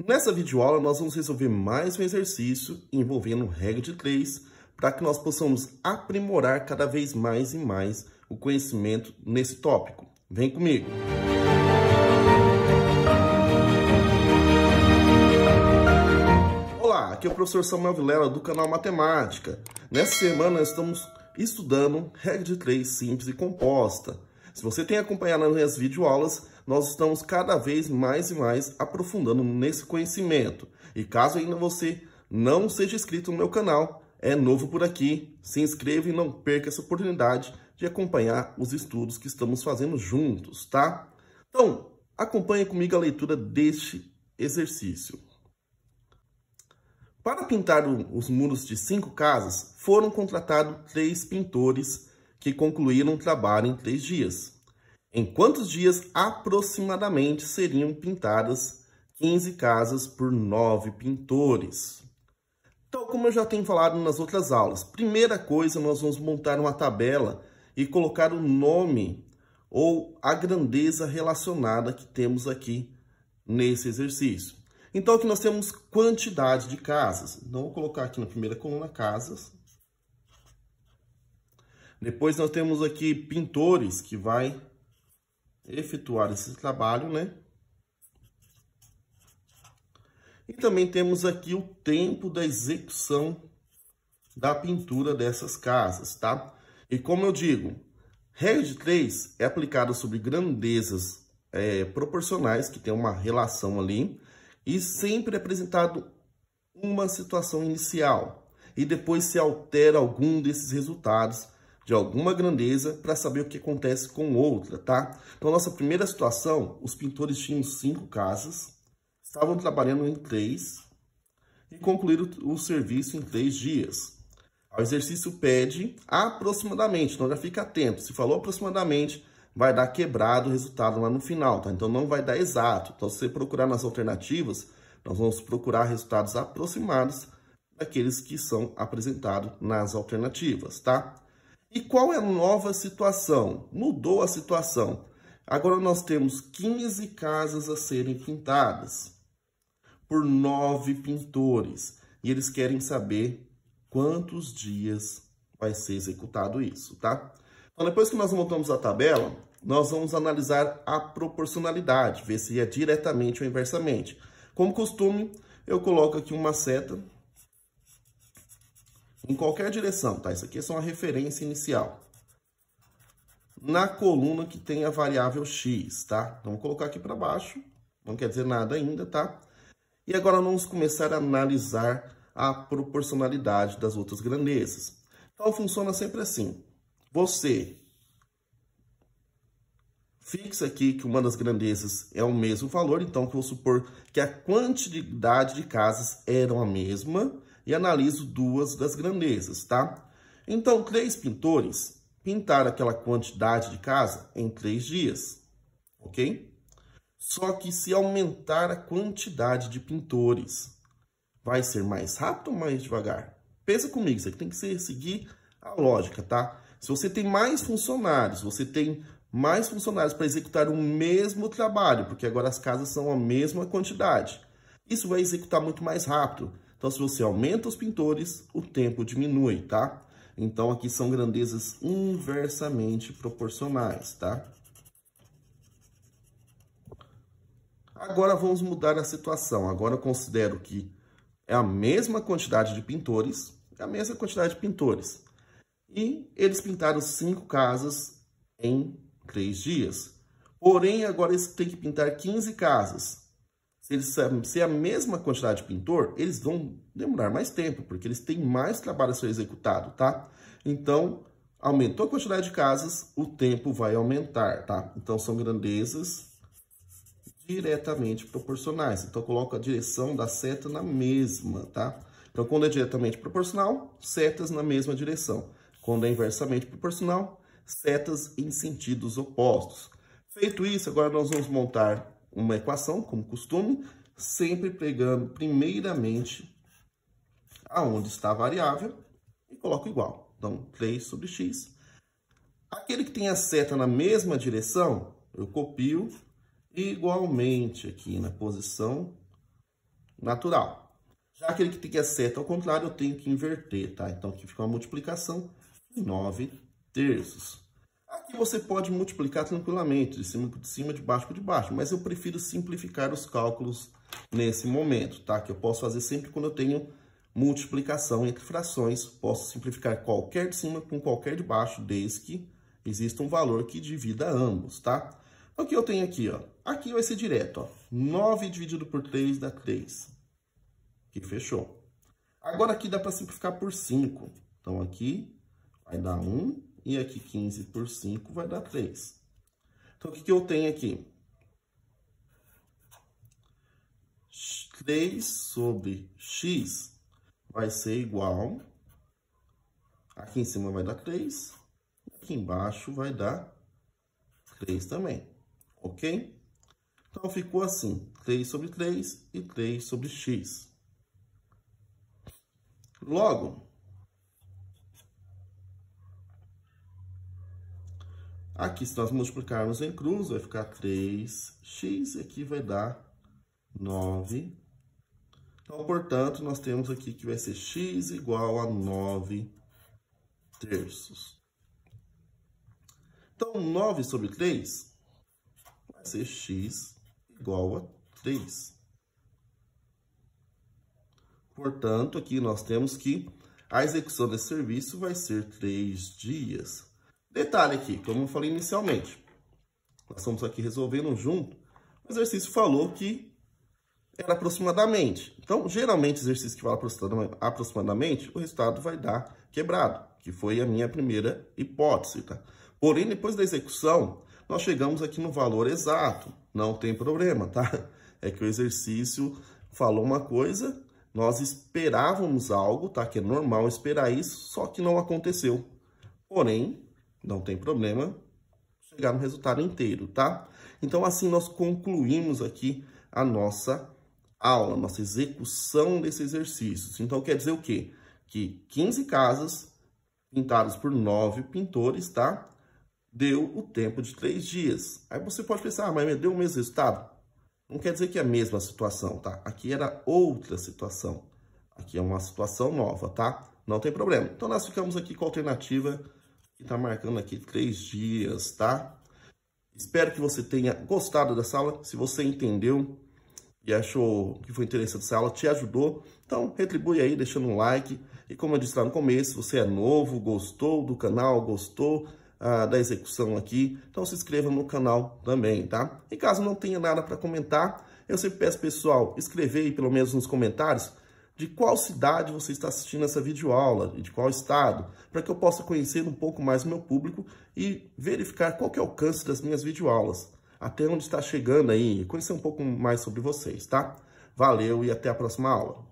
Nessa videoaula, nós vamos resolver mais um exercício envolvendo regra de 3, para que nós possamos aprimorar cada vez mais e mais o conhecimento nesse tópico. Vem comigo! Olá, aqui é o professor Samuel Vilela do canal Matemática. Nessa semana, nós estamos estudando regra de 3 simples e composta. Se você tem acompanhado nas minhas videoaulas, nós estamos cada vez mais e mais aprofundando nesse conhecimento. E caso ainda você não seja inscrito no meu canal, é novo por aqui, se inscreva e não perca essa oportunidade de acompanhar os estudos que estamos fazendo juntos, tá? Então, acompanhe comigo a leitura deste exercício. Para pintar os muros de 5 casas, foram contratados 3 pintores que concluíram o trabalho em 3 dias. Em quantos dias aproximadamente seriam pintadas 15 casas por 9 pintores? Então, como eu já tenho falado nas outras aulas, primeira coisa, nós vamos montar uma tabela e colocar o nome ou a grandeza relacionada que temos aqui nesse exercício. Então, aqui nós temos quantidade de casas. Então, vou colocar aqui na primeira coluna casas. Depois nós temos aqui pintores que vai efetuar esse trabalho, né? E também temos aqui o tempo da execução da pintura dessas casas, tá? E como eu digo, regra de 3 é aplicada sobre grandezas proporcionais, que tem uma relação ali, e sempre é apresentado uma situação inicial. E depois se altera algum desses resultados de alguma grandeza para saber o que acontece com outra, tá? Então, nossa primeira situação, os pintores tinham 5 casas, estavam trabalhando em 3 e concluíram o serviço em 3 dias. O exercício pede aproximadamente, então já fica atento. Se falou aproximadamente, vai dar quebrado o resultado lá no final, tá? Então, não vai dar exato. Então, se você procurar nas alternativas, nós vamos procurar resultados aproximados daqueles que são apresentados nas alternativas, tá? E qual é a nova situação? Mudou a situação. Agora nós temos 15 casas a serem pintadas por 9 pintores. E eles querem saber quantos dias vai ser executado isso, tá? Então, depois que nós montamos a tabela, nós vamos analisar a proporcionalidade, ver se é diretamente ou inversamente. Como costume, eu coloco aqui uma seta em qualquer direção, tá? Isso aqui é só uma referência inicial. Na coluna que tem a variável x, tá? Então, vou colocar aqui para baixo. Não quer dizer nada ainda, tá? E agora vamos começar a analisar a proporcionalidade das outras grandezas. Então, funciona sempre assim. Você fixa aqui que uma das grandezas é o mesmo valor. Então, eu vou supor que a quantidade de casas eram a mesma. E analiso 2 das grandezas, tá? Então, 3 pintores pintaram aquela quantidade de casa em 3 dias, ok? Só que se aumentar a quantidade de pintores, vai ser mais rápido ou mais devagar? Pensa comigo, você tem que seguir a lógica, tá? Se você tem mais funcionários, para executar o mesmo trabalho, porque agora as casas são a mesma quantidade, isso vai executar muito mais rápido. Então, se você aumenta os pintores, o tempo diminui, tá? Então, aqui são grandezas inversamente proporcionais, tá? Agora, vamos mudar a situação. Agora, eu considero que é a mesma quantidade de pintores, E eles pintaram 5 casas em 3 dias. Porém, agora eles têm que pintar 15 casas. Se é a mesma quantidade de pintor, eles vão demorar mais tempo, porque eles têm mais trabalho a ser executado, tá? Então, aumentou a quantidade de casas, o tempo vai aumentar, tá? Então, são grandezas diretamente proporcionais. Então, eu coloco a direção da seta na mesma, tá? Então, quando é diretamente proporcional, setas na mesma direção. Quando é inversamente proporcional, setas em sentidos opostos. Feito isso, agora nós vamos montar uma equação, como costume, sempre pegando primeiramente aonde está a variável e coloco igual. Então, 3 sobre x. Aquele que tem a seta na mesma direção, eu copio igualmente aqui na posição natural. Já aquele que tem que é seta ao contrário, eu tenho que inverter, tá? Então, aqui fica uma multiplicação de 9 terços. Aqui você pode multiplicar tranquilamente, de cima, de baixo por de baixo, mas eu prefiro simplificar os cálculos nesse momento, tá? Que eu posso fazer sempre quando eu tenho multiplicação entre frações, posso simplificar qualquer de cima com qualquer de baixo, desde que exista um valor que divida ambos, tá? Então, o que eu tenho aqui, ó? Aqui vai ser direto, ó. 9 dividido por 3 dá 3. Aqui fechou. Agora aqui dá para simplificar por 5. Então, aqui vai dar 1 e aqui 15 por 5 vai dar 3. Então, o que eu tenho aqui? 3 sobre x vai ser igual, aqui em cima vai dar 3, aqui embaixo vai dar 3 também, ok? Então, ficou assim, 3 sobre 3 e 3 sobre x. Logo, aqui se nós multiplicarmos em cruz, vai ficar 3x e aqui vai dar 9. Então, portanto, nós temos aqui que vai ser x igual a 9 terços. Então, 9 sobre 3 vai ser x igual a 3. Portanto, aqui nós temos que a execução desse serviço vai ser 3 dias. Detalhe aqui, como eu falei inicialmente, nós estamos aqui resolvendo junto, o exercício falou que era aproximadamente. Então, geralmente, exercício que fala aproximadamente, o resultado vai dar quebrado, que foi a minha primeira hipótese, tá? Porém, depois da execução, nós chegamos aqui no valor exato. Não tem problema, tá? É que o exercício falou uma coisa, nós esperávamos algo, tá? Que é normal esperar isso, só que não aconteceu. Porém, não tem problema chegar no resultado inteiro, tá? Então, assim, nós concluímos aqui a nossa aula, nossa execução desse exercício. Então, quer dizer o quê? Que 15 casas pintadas por 9 pintores, tá? Deu o tempo de 3 dias. Aí você pode pensar, mas deu o mesmo resultado? Não quer dizer que é a mesma situação, tá? Aqui era outra situação. Aqui é uma situação nova, tá? Não tem problema. Então, nós ficamos aqui com a alternativa que tá marcando aqui 3 dias, tá? Espero que você tenha gostado dessa aula. Se você entendeu e achou que foi interessante essa aula, te ajudou, então retribui aí deixando um like. E como eu disse lá no começo, se você é novo, gostou do canal, gostou da execução aqui, então se inscreva no canal também, tá? E caso não tenha nada para comentar, eu sempre peço, pessoal, escrever aí pelo menos nos comentários de qual cidade você está assistindo essa videoaula e de qual estado, para que eu possa conhecer um pouco mais o meu público e verificar qual que é o alcance das minhas videoaulas, até onde está chegando aí, conhecer um pouco mais sobre vocês, tá? Valeu e até a próxima aula.